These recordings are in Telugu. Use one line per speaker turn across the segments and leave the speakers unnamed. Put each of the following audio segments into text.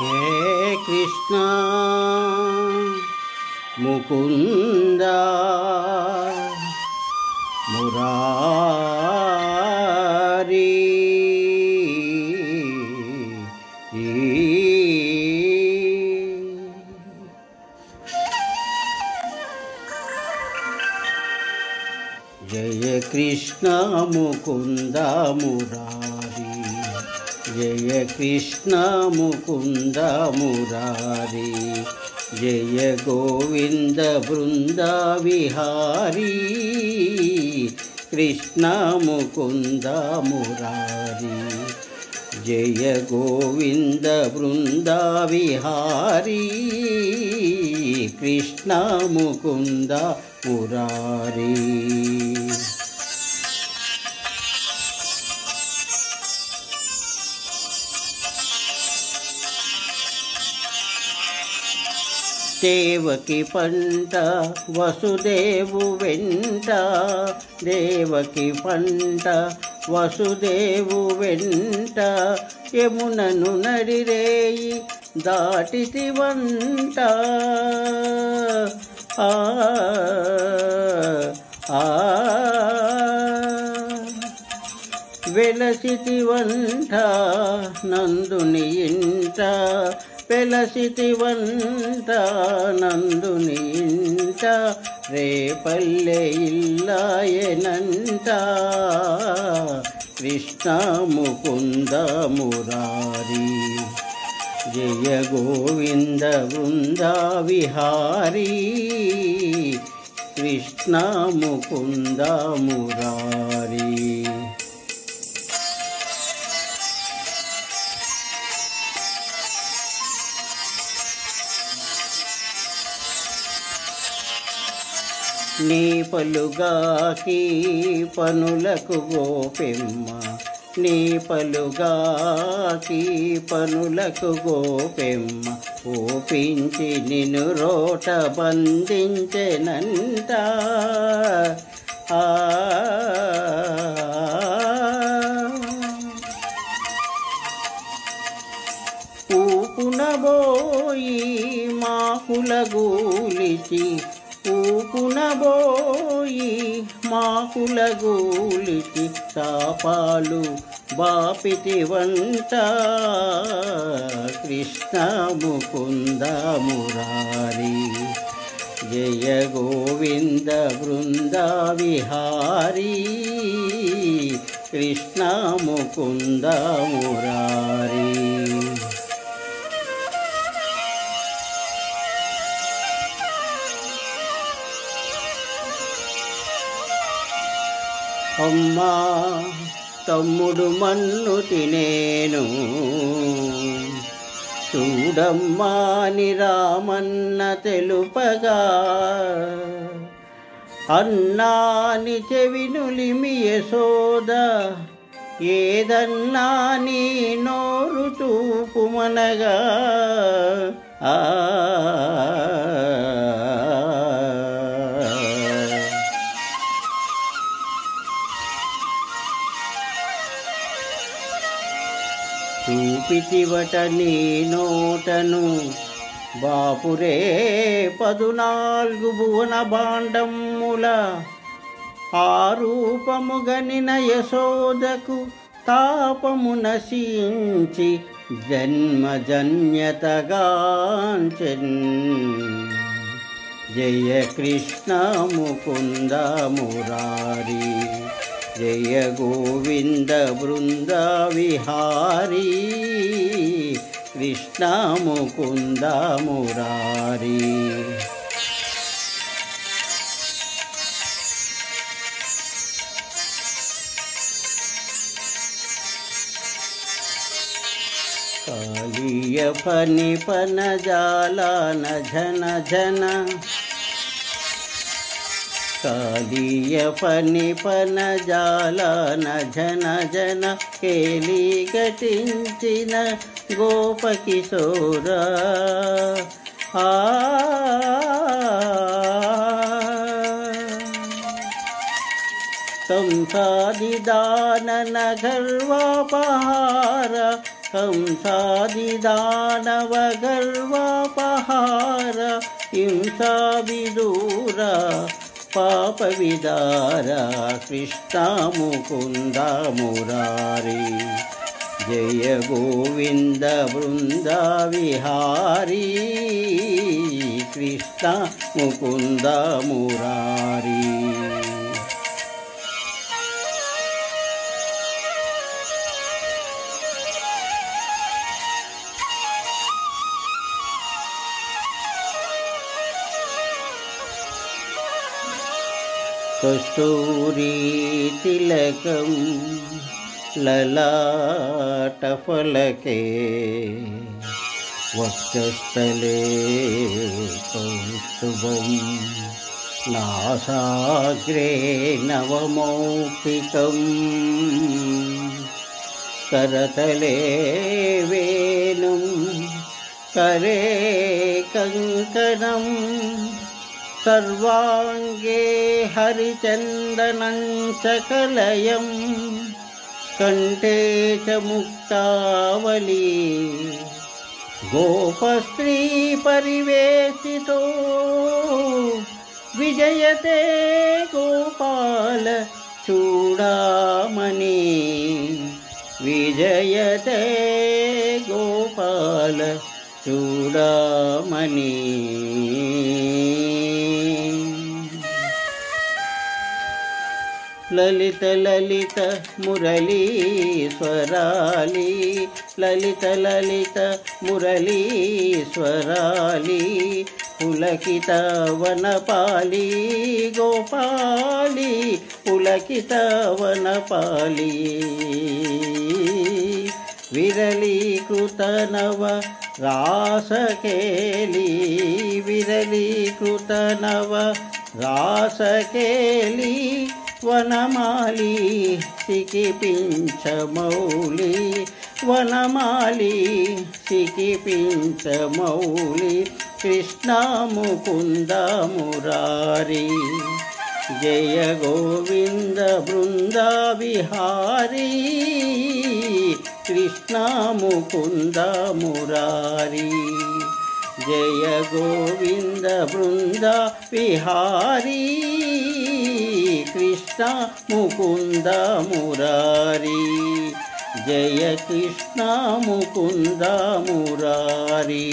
हे कृष्ण मुकुंद मुरारी जय कृष्ण मुकुंद मुरारी जय कृष्ण मुकुंद मुरारी जय गोविंद वृंद विहारी कृष्ण मुकुंद मुरारी जय गोविंद वृंद विहारी कृष्ण मुकुंद मुरारी। देवकी पंट वसुदेवु वेंट देवकी पंट वसुदेवु वेंट यमुननु नडिरेयि दाटितिवंट आ आ వెలసితివంట నందుని ఇంట వెలసితివంట నందుని ఇంట రేపల్లె ఇల్లాయనంట కృష్ణ ముకుంద మురారి జయ గోవింద వృంద విహారీ కృష్ణ ముకుంద మురారి। నీ పలుగాకి పనులకు గోపెమ్మ నీ పలుగాకి పనులకు గోపెమ్మ ఓపించి నిన్ను రోట బంధించెనంట ఊపునబోయి మాకుల గూలిచి ఊపునబోయి మాకుల గూలిచి తాపాలు బాపితివంట కృష్ణ ముకుంద మురారి జయ గోవింద వృంద విహారీ కృష్ణ ముకుంద మురారి। అమ్మా తమ్ముడు మన్ను తినేను చూడమ్మా అని రామన్న తెలుపగా అన్నాని చెవినులిమి యశోద ఏదన్నా నీ నోరు చూపుమనగా చూపితివట నీ నోటను బాపురే 14 భువన భాండముల ఆ రూపముగనిన యశోదకు తాపము నశించి జన్మజన్యతగాంచెన్ జయ కృష్ణ ముకుంద మురారి జయ గోవింద వృంద విహారీ కృష్ణ ముకుంద మురారి। కాళీయ ఫణి పన జాలాన ఝన ఝన కాళీయ ఫణి పన జాలాన ఝన ఝన కేలి ఘటించిన గోపకిశోర संसादिदानन गर्वापहार కంసాదిదానవ గర్వాపహార హింసా విదూర పాప విదార కృష్ణ ముకుంద మురారి జయ గోవింద బృంద విహారీ కృష్ణ ముకుంద మురారి. కస్తూరీ తిలకం లలాటఫలకే వక్షస్థలే కౌస్తుభం నాసాగ్రే నవమౌక్తికం కరతలే వేణుం కరే కంకణం సర్వాంగే హరిచందనం చ కలయం కంఠే చ ముక్తావళి గోపస్త్రీ పరివేష్టితో విజయతే గోపాల చూడామణి విజయతే గోపాల చూడామణి. లలిత లలిత మురళీశ్వరాలి లలిత లలిత మురళీశ్వరాలి పులకిత వనపాలి గోపాలి పులకిత వనపాలి విరళీకృత నవ రాసకేలి విరళీకృత నవ రాసకేలి వనమాలి సికిపించమౌలి వనమాలి సికిపించమౌలి కృష్ణ ముకుంద మురారి జయ గోవింద బృంద విహారీ కృష్ణ ముకుంద మురారి జయ గోవింద బృంద విహారీ కృష్ణ ముకుంద మురారి జయ కృష్ణ ముకుంద మురారి.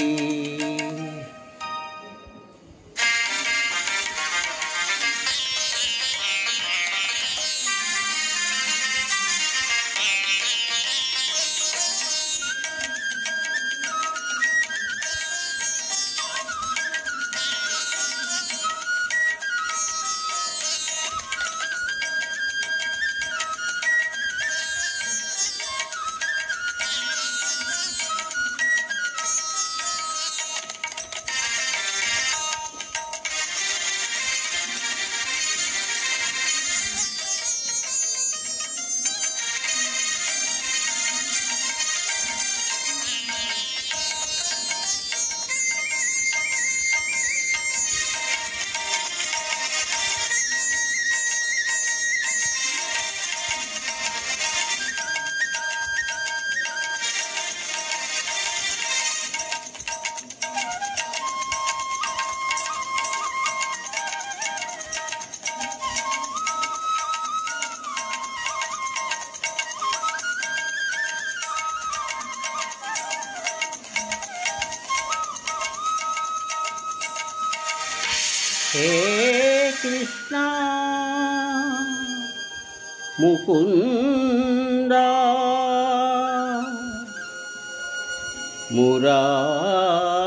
हे कृष्णा मुकुंदा मुरारी